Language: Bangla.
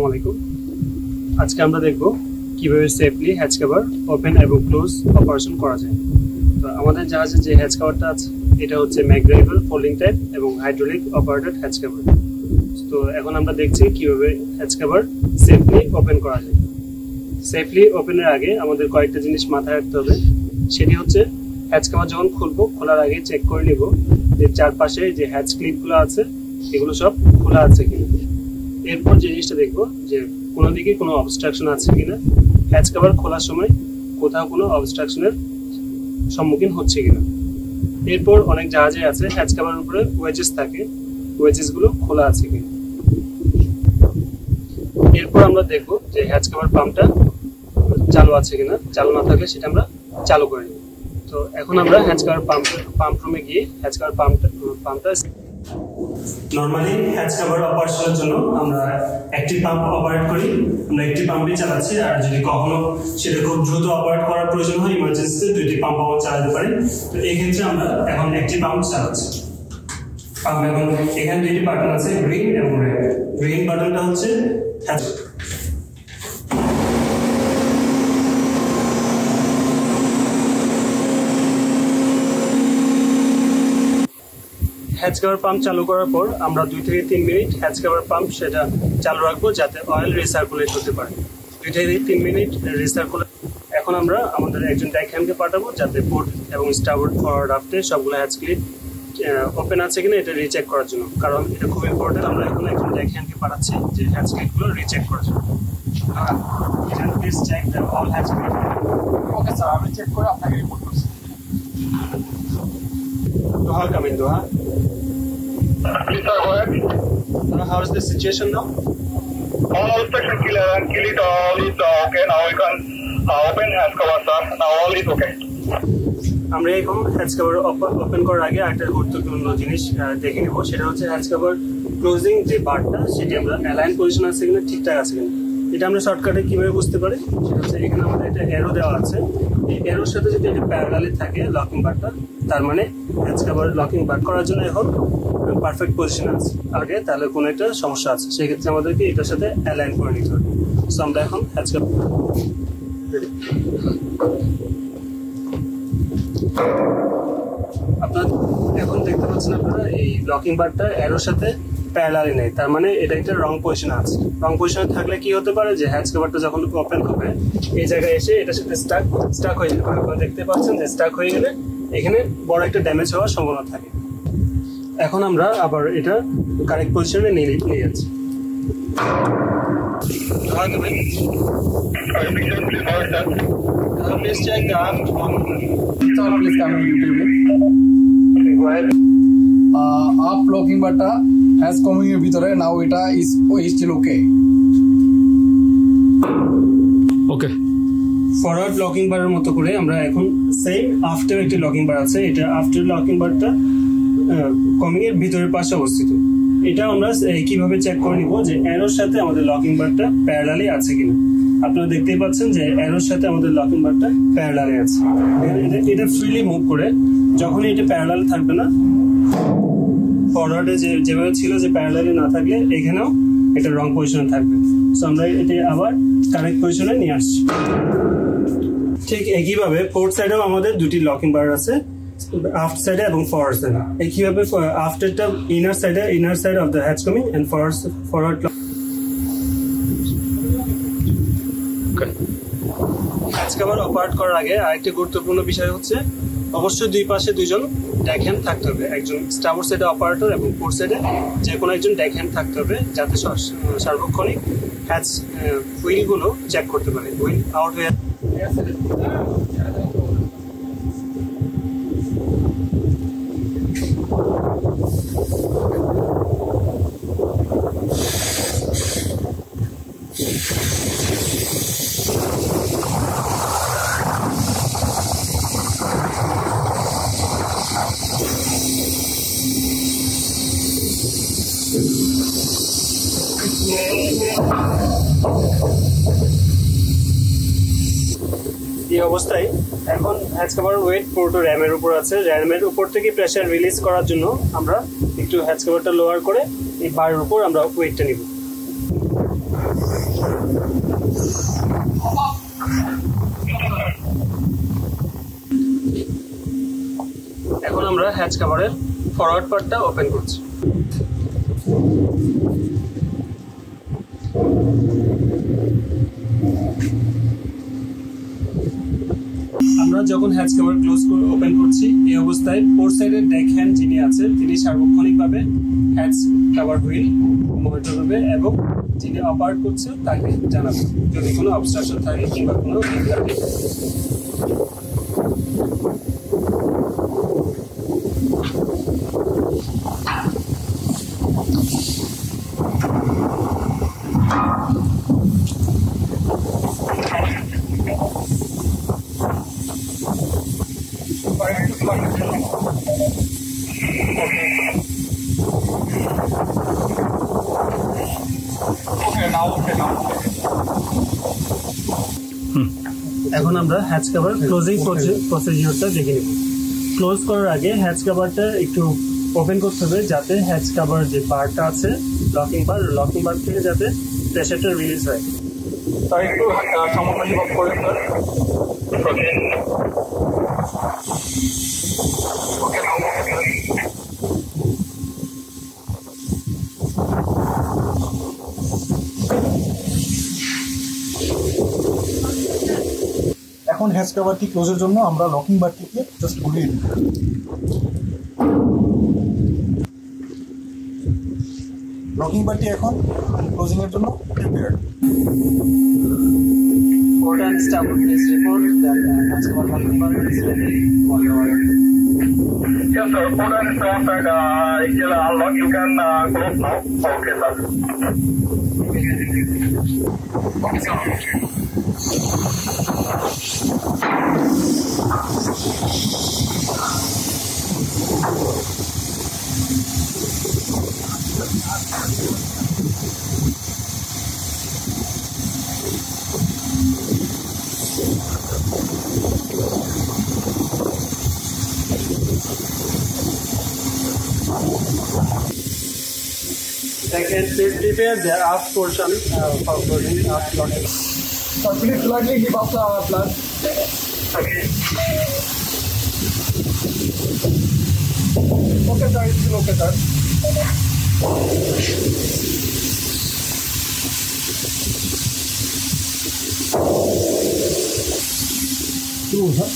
আসসালামু আলাইকুম। আজকে আমরা দেখব কিভাবে সেফলি হ্যাচ কভার ওপেন এবং ক্লোজ অপারেশন করা যায়। তো আমাদের জাহাজের যে হ্যাচ কভারটা আছে এটা হচ্ছে ম্যাকগ্রাইভার ফোল্ডিং টাইপ এবং হাইড্রোলিক অপারেটেড হ্যাচ কভার। তো এখন আমরা দেখছি কিভাবে হ্যাচ কভার সেফলি ওপেন করা যায়। সেফলি ওপেনের আগে আমাদের কয়েকটা জিনিস মাথায় রাখতে হবে। সেটি হচ্ছে হ্যাচ কভার যখন খুলবো খোলার আগে চেক করে নিব যে চারপাশে যে হ্যাচ ক্লিপগুলো আছে এগুলো সব খোলা আছে কিনা। এরপর যে জিনিসটা দেখবো যে কোনো দিকে কোনো অবস্ট্রাকশন আছে কিনা, হ্যাচ কভার খোলার সময় কোথাও কোনো অবস্ট্রাকশনের সম্মুখীন হচ্ছে কিনা। এরপর অনেক জাহাজে আছে হ্যাচ কভারের উপরে ওয়েজেস থাকে, ওয়েজেসগুলো খোলা আছে কিনা। এরপর আমরা দেখবো যে হ্যাচ কভার পাম্পটা চালু আছে কিনা, চালু না থাকলে সেটা আমরা চালু করে নিই। তো এখন আমরা হ্যাচ কভার পাম্প রুমে গিয়ে হ্যাচ কভার পাম্পটা নরমালি হ্যাচ কভার অপারেশনের জন্য আমরা একটি পাম্প অপারেট করি, আমরা একটি পাম্পই চালাচ্ছি। আর যদি কখনো সেটা খুব দ্রুত অপারেট করার প্রয়োজন হয় ইমার্জেন্সিতে দুইটি পাম্প আমরা চালাতে পারি। তো এই ক্ষেত্রে আমরা এখন একটি পাম্প চালাচ্ছি। পাম্প এবং এখানে দুইটি বাটন আছে, গ্রিন এবং রেড। গ্রিন বাটনটা হচ্ছে হ্যাচ কভার পাম্প চালু করার পর আমরা 2 থেকে 3 মিনিট হ্যাচ কভার পাম্প সেটা চালু রাখবো যাতে অয়েল রিসার্কুলেট হতে পারে। 2 থেকে 3 মিনিট রিসার্কুলেট। এখন আমরা আমাদের একজন ডেক হ্যান্ডকে পাঠাবো যাতে পোর্ট এবং স্টারবোর্ড ফরওয়ার্ড আফটে সবগুলো হ্যাচ ক্লিপ ওপেন আছে কিনা এটা রিচেক করার জন্য, কারণ এটা খুব ইম্পর্টেন্ট। আমরা এখন একজন ডেক হ্যান্ডকে পাঠাচ্ছি যে হ্যাচ ক্লিপগুলো রিচেক করার জন্য। Please check the all hatch clip. Okay sir, আমি চেক করে আপনাকে রিপোর্ট করছি। Doha, come in, Doha. Please sir, go ahead. How is the situation now? All inspection clear and kill it all is okay. Now we can open hats cover sir. Now all is okay. আমরা এখন হ্যাচ কভার ওপেন করার আগে একটা গুরুত্বপূর্ণ জিনিস দেখে নেব। সেটা হচ্ছে হ্যাচ কভার ক্লোজিং যে পার্টটা সেটি আমরা অ্যালাইন পজিশন আছে কিনা, ঠিকঠাক আছে কিনা। এটা আমরা শর্টকাটে কিভাবে বুঝতে পারি সেটা হচ্ছে এখানে আমাদের একটা এরো দেওয়া আছে। এই এরোর সাথে যদি এটা প্যারালালি থাকে লকিং বারটা, তার মানে হ্যাচ কভার লকিং বার করার জন্য এখন পারফেক্ট পজিশন আছে। আগে তাহলে কোনো একটা সমস্যা আছে, সেক্ষেত্রে আমাদেরকে এটার সাথে অ্যালাইন করে নিতে হবে। সো আমরা এখন হ্যাচ কভার আপনারা এখন দেখতে পাচ্ছেন আপনারা এই লকিং বারটা এরোর সাথে প্যারালালি নেই, তার মানে এটা একটা রং পজিশনে আছে। রং পজিশনে থাকলে কি হতে পারে যে হ্যাচ কভারটা যখন ওপেন হবে এই জায়গায় এসে এটার সাথে স্টাক হয়ে যেতে পারে। আপনারা দেখতে পাচ্ছেন যে স্টাক হয়ে গেলে এখানে বড় একটা ড্যামেজ হওয়ার সম্ভাবনা থাকে। এখন আমরা আবার এটা কারেক্ট পজিশনে নিয়ে যাচ্ছি। Please check the aft. Sir, please come in YouTube. Go ahead. Up locking bata has coming in ভিতরে now এটা is still okay. Okay. Forward locking বারের মতো করে আমরা এখন সেম আফটার একটি লকিং বার আছে। এটা আফটার লকিং বারটা কমিং এর ভিতরের পাশে অবস্থিত। এটা আমরা কিভাবে চেক করে নিব যে এরোর সাথে আমাদের লকিং বারটা প্যারালালি আছে কিনা। আপনারা দেখতেই পাচ্ছেন যে এরোর সাথে আমাদের লকিং বারটা প্যারালালি আছে। এটা ফ্রিলি মুভ করে যখনই এটা প্যারালাল থাকবে না, ফরওয়ার্ডে যেভাবে ছিল যে প্যারালালি না থাকলে এখানেও এটা রং পজিশনে থাকবে। সো আমরা এটা আবার কারেক্ট পজিশনে নিয়ে আসছি। ঠিক একইভাবে পোর্ট সাইডেও আমাদের দুটি লকিং বার আছে, আফট সাইডে এবং ফরওয়ার্ড সাইডে। একইভাবে আফটারটা inner side of the hatch coming end forward. Hatch cover operate করার আগে আরেকটি গুরুত্বপূর্ণ বিষয় হচ্ছে অবশ্যই দুই পাশে দুইজন ডেক হ্যান্ড থাকতে হবে। একজন স্টারবোর্ড সাইডে অপারেটর এবং পোর্ট সাইডে যে কোনো একজন ডেক হ্যান্ড থাকতে হবে যাতে সার্বক্ষণিক হ্যাচ হুইলগুলো চেক করতে পারে, হুইল আউট হয়ে। এই অবস্থায় এখন হ্যাচ কভার ওয়েট পুরোটা র্যামের উপর আছে। র্যামের উপর থেকে প্রেসার রিলিজ করার জন্য আমরা একটু হ্যাচ কভারটা লোয়ার করে এই বারের উপর আমরা ওয়েটটা নিব। এখন আমরা হ্যাচ কভারের ফরওয়ার্ড পার্টটা ওপেন করছি। আমরা যখন হ্যাচ কভার ক্লোজ করে ওপেন করছি এই অবস্থায় পোর্ট সাইডের ডেক হ্যান্ড যিনি আছে তিনি সার্বক্ষণিকভাবে হ্যাচ কভার হুইল মনিটর করবে এবং যিনি অপারেট করছে তাকে জানাবে যদি কোনো অবস্ট্রাকশন থাকে কিংবা কোনো লিক থাকে। এখন আমরা হ্যাচ কভার ক্লোজিং প্রসিডিউরটা দেখে নেব। ক্লোজ করার আগে হ্যাচ কভারটা একটু ওপেন করতে হবে যাতে হ্যাচ কভার যে বারটা আছে লকিং বার থেকে যাতে প্রেসারটা রিলিজ হয়। তাই একটু সামগ্রী বক করে স্যার। ওকে এখন হ্যাচ কভারটি ক্লোজের জন্য আমরা লকিং বারটিকে জাস্ট ঘুরিয়ে দিই। লকিং বারটি এখন ক্লোজিং এর জন্য prepared. Port and staff please report that hatch cover locking bar is ready for your order. Yes sir, port and staff and unlock you can close now. Okay sir. Okay sir. Second, please prepare the aft portion for closing aft locking. Sir, please slightly give up the plug. Okay. Okay sir, it's still okay sir. True sir.